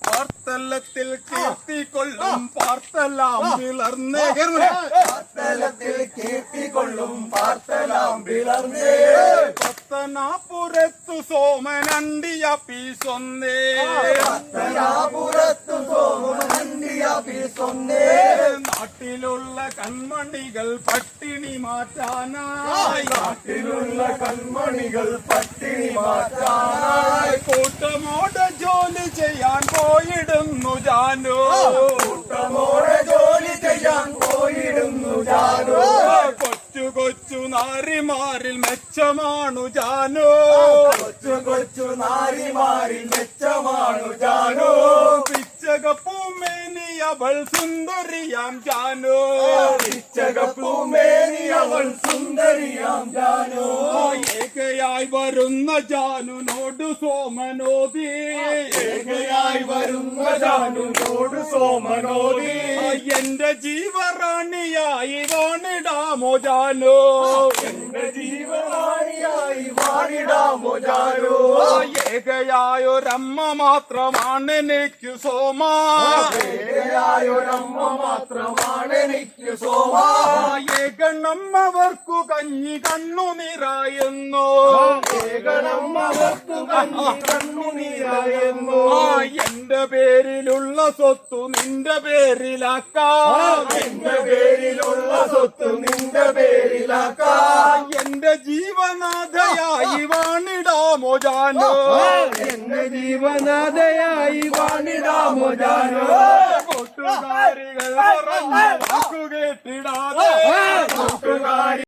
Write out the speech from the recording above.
പാർത്തലത്തിൽ കീർത്തിക്കൊള്ളും പാർത്തലാം വിളർന്നേ പാർത്തലത്തിൽ കീർത്തിക്കൊള്ളും പാർത്തലാം വിളർന്നേ പത്തനാപുരത്തു സോമനണ്ടിയ പീസൊന്നേ പത്തനാപുരത്തു സോമനണ്ടിയ പീസൊന്നേ നാട്ടിലുള്ള കൺമണികൾ പട്ടിണി മാറ്റാനായി നാട്ടിലുള്ള കൺമണികൾ പട്ടിണി മാറ്റാനായി കൂട്ടമോടെ ജോലി ചെയ്യാൻ പോയിടുന്നു ജാനു കൂട്ടമോടെ ജോലി ചെയ്യാൻ പോയിടുന്നു ജാനു കൊച്ചു കൊച്ചു നാരിമാരിൽ മെച്ചമാണു ജാനു കൊച്ചു കൊച്ചു നാരിമാരിൽ മെച്ചമാണു ജാനു പിച്ചകപ്പൂമേനി അവൾ സുന്ദരിയാം ജാനു പിച്ചകപ്പൂമേനി അവൾ സുന്ദരിയാം ജാനു ഏകയായി വരുന്ന ജാനുനോട് സോമനോദി ഏകയായി വരുന്ന ജാനുനോട് സോമനോദി എന്റെ ജീവറാണിയായി വാണിടാമോ ജാനു എന്റെ ജീവറാണിയായി വാണിടാമോ ജാനു ഏകയായൊരമ്മ മാത്രമാണ് എനിക്ക് സോമാ ഏകയായൊരമ്മ മാത്രമാണ് എനിക്ക് സോമാ ഏകണം അവർക്കു കഞ്ഞി കണ്ണുനിറായെന്നു ഏകണം അവർക്കു കഞ്ഞി കണ്ണുനീരായെന്നു എന്റെ പേരിലുള്ള സ്വത്തു നിന്റെ പേരിലാക്കാം എന്റെ പേരിലുള്ള സ്വത്ത് നിന്റെ പേരിലാക്കാം എന്റെ ജീവനാഥയായി വാണിടാമോ ജാനു എന്റെ ജീവനാഥയായി വാണിടാമോ ജാനു കൂട്ടുകാരികൾ പറഞ്ഞു വാക്കുകേട്ടിടാതെ കൂട്ടുകാരി